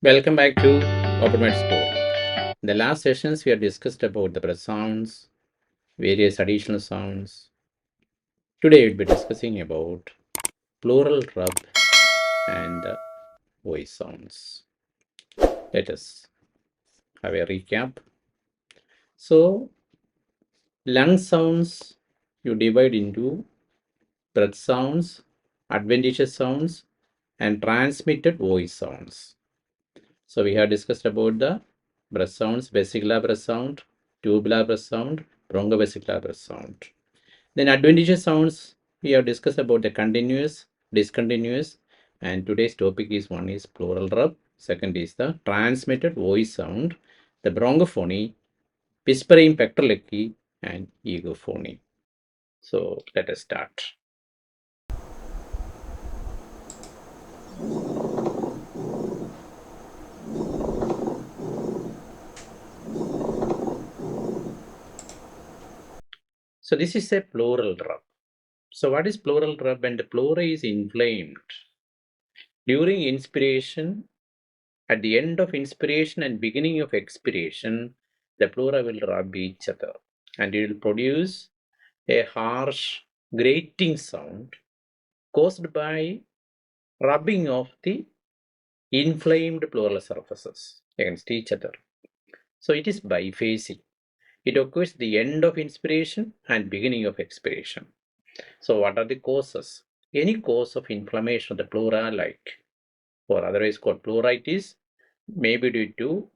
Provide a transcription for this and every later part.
Welcome back to Open Med School. In the last sessions, we have discussed about the breath sounds, various additional sounds. Today, we'll be discussing about pleural rub and voice sounds. Let us have a recap. So, lung sounds you divide into breath sounds, adventitious sounds, and transmitted voice sounds. So, we have discussed about the breath sounds, vesicular breath sound, tubular breath sound, bronchovesicular breath sound. Then adventitious sounds, we have discussed about the continuous, discontinuous, and today's topic is one is pleural rub, second is the transmitted voice sound, the bronchophony, whispering pectorality, and egophony. So let us start. So this is a pleural rub. So what is pleural rub? When the pleura is inflamed during inspiration, at the end of inspiration and beginning of expiration, the pleura will rub each other and it will produce a harsh grating sound caused by rubbing of the inflamed pleural surfaces against each other. So it is biphasic. It occurs at the end of inspiration and beginning of expiration. So what are the causes? Any cause of inflammation of the pleura, like or otherwise called pleuritis, may be due to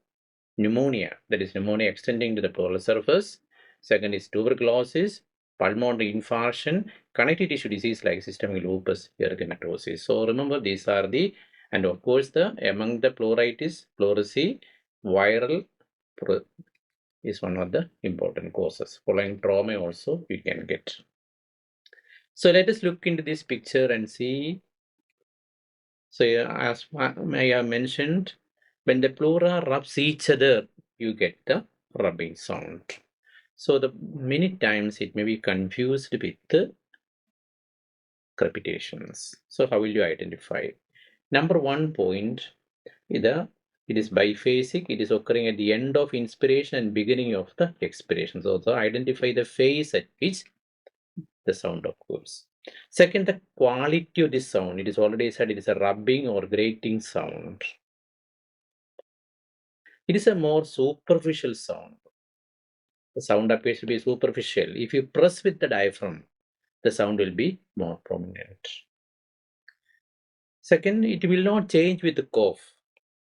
pneumonia, that is pneumonia extending to the pleural surface. Second is tuberculosis, pulmonary infarction, connective tissue disease like systemic lupus erythematosus. So remember, these are the, and of course the among the pleuritis, pleurisy, viral is one of the important causes. Following trauma also you can get. So let us look into this picture and see. So as I have mentioned, when the pleura rubs each other, you get the rubbing sound. So the many times it may be confused with the crepitations. So how will you identify? Number one point is it is biphasic. It is occurring at the end of inspiration and beginning of the expiration. So identify the phase at which the sound occurs. Second, the quality of the sound. It is already said it is a rubbing or grating sound. It is a more superficial sound. The sound appears to be superficial. If you press with the diaphragm, the sound will be more prominent. Second, it will not change with the cough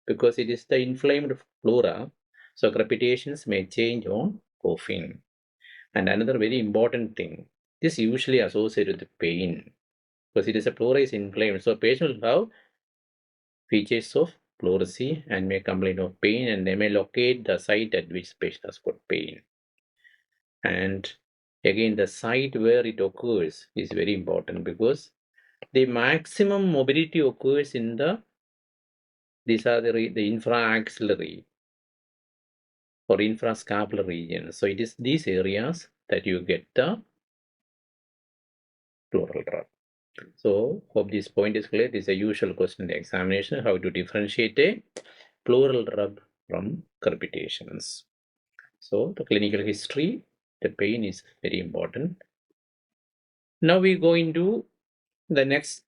because it is the inflamed pleura. So crepitations may change on coughing. And another very important thing, this is usually associated with pain because it is a pleura is inflamed. So patient will have features of pleurisy and may complain of pain, and they may locate the site at which patient has got pain. And again, the site where it occurs is very important because the maximum mobility occurs in these are the infraaxillary or infrascapular region. So it is these areas that you get the pleural rub. So hope this point is clear. This is a usual question in the examination, how to differentiate a pleural rub from crepitations. So the clinical history, the pain is very important. Now we go into the next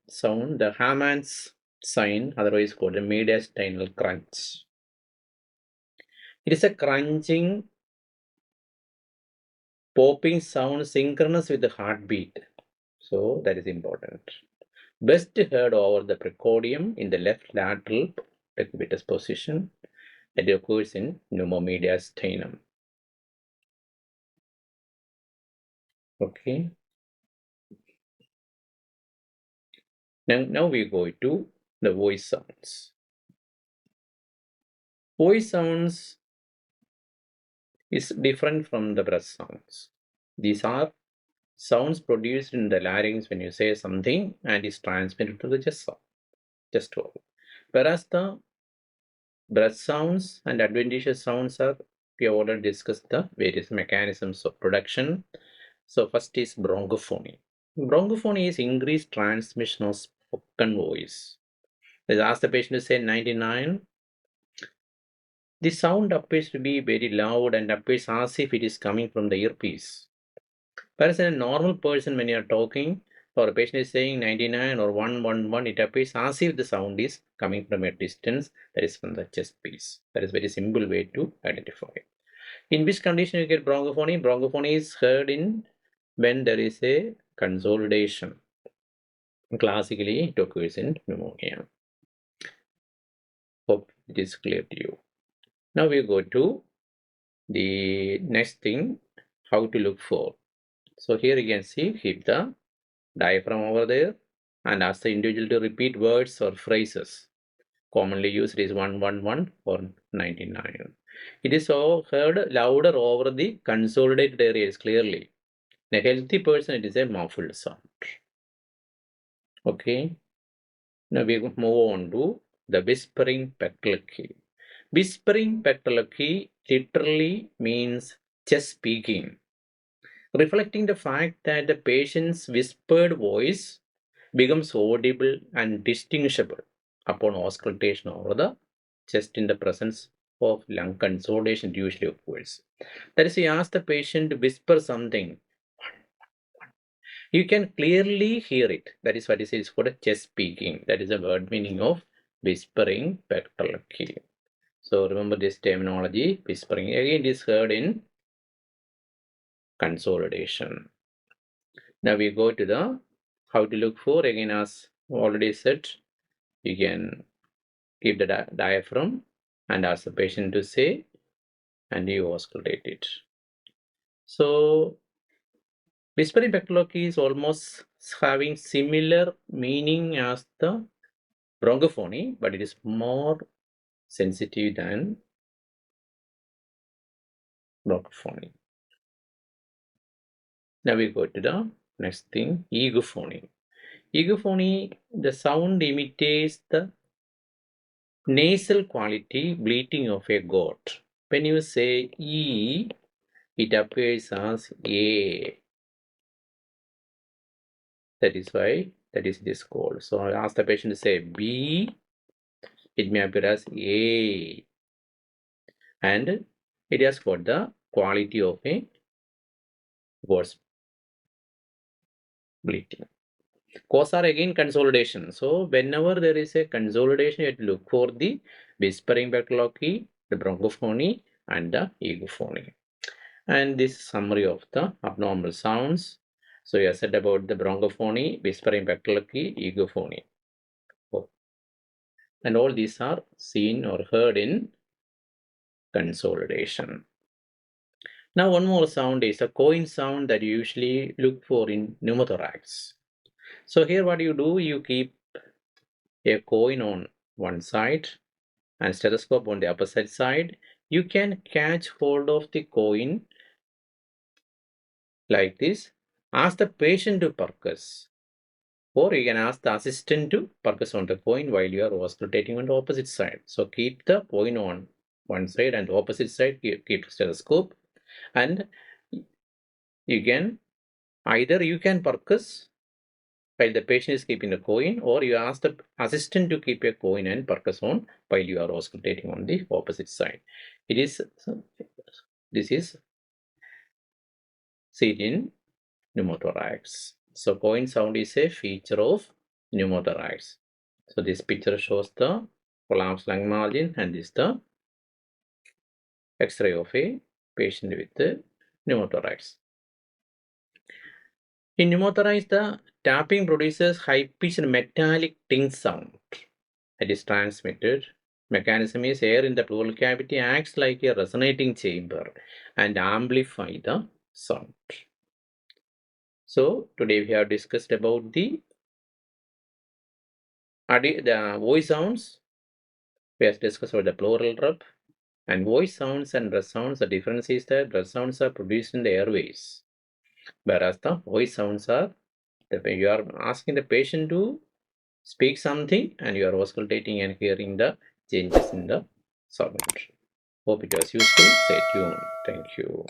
sound, the Hammond's sign, otherwise called the mediastinal crunch. It is a crunching, popping sound synchronous with the heartbeat. So that is important. Best heard over the precordium in the left lateral decubitus position. It occurs in pneumomediastinum. Okay. Now we go to the voice sounds. Voice sounds is different from the breath sounds. These are sounds produced in the larynx when you say something and is transmitted to the chest wall. Whereas the breath sounds and adventitious sounds are, we have already discussed the various mechanisms of production. So first is bronchophony. Bronchophony is increased transmission of spoken voice. Let's ask the patient to say 99 the sound appears to be very loud and appears as if it is coming from the earpiece. Whereas in a normal person, when you are talking, or a patient is saying 99 or 111, it appears as if the sound is coming from a distance, that is from the chest piece. That is very simple way to identify. In which condition you get bronchophony? Bronchophony is heard in when there is a consolidation. Classically, it occurs in pneumonia. Hope it is clear to you. Now we go to the next thing, how to look for. So here you can see, keep the diaphragm over there and ask the individual to repeat words or phrases. Commonly used is 111 or 99. It is all heard louder over the consolidated areas clearly. In a healthy person, it is a muffled sound. Okay. Now we move on to the whispering petrology. Whispering petrology literally means chest speaking, reflecting the fact that the patient's whispered voice becomes audible and distinguishable upon auscultation over the chest in the presence of lung consolidation usually occurs. That is, you ask the patient to whisper something, you can clearly hear it. That is what is called a chest speaking. That is the word meaning of whispering petrology. So remember this terminology, whispering. Again, it is heard in consolidation. Now we go to the how to look for. Again, as already said, you can keep the diaphragm and ask the patient to say, and you auscultate it. So whispering petrology is almost having similar meaning as the bronchophony, but it is more sensitive than bronchophony. Now we go to the next thing, egophony. Egophony, the sound imitates the nasal quality bleating of a goat. When you say E, it appears as A. That is why that is this called. So I ask the patient to say B, it may appear as A. And it has got the quality of a goat's bleating. Cause are again consolidation. So whenever there is a consolidation, you have to look for the whispering petrology, the bronchophony, and the egophony. And this summary of the abnormal sounds. So you said about the bronchophony, whispering petrology, egophony. And all these are seen or heard in consolidation. Now one more sound is a coin sound that you usually look for in pneumothorax. So here what you do, you keep a coin on one side and stethoscope on the opposite side. You can catch hold of the coin like this, ask the patient to percuss, or you can ask the assistant to percuss on the coin while you are auscultating on the opposite side. So keep the coin on one side and the opposite side, keep stethoscope, and you can either you can percuss while the patient is keeping the coin, or you ask the assistant to keep a coin and percuss on while you are auscultating on the opposite side. This is seen in pneumothorax. So coin sound is a feature of pneumothorax. So this picture shows the collapsed lung margin, and this is the X-ray of a patient with pneumothorax. In pneumothorax, the tapping produces high-pitched metallic ting sound that is transmitted. Mechanism is air in the pleural cavity acts like a resonating chamber and amplify the sound. So today we have discussed about the voice sounds. We have discussed about the pleural rub, and voice sounds and breath sounds. The difference is that breath sounds are produced in the airways, whereas the voice sounds are you are asking the patient to speak something and you are auscultating and hearing the changes in the sound. Hope it was useful. Stay tuned. Thank you.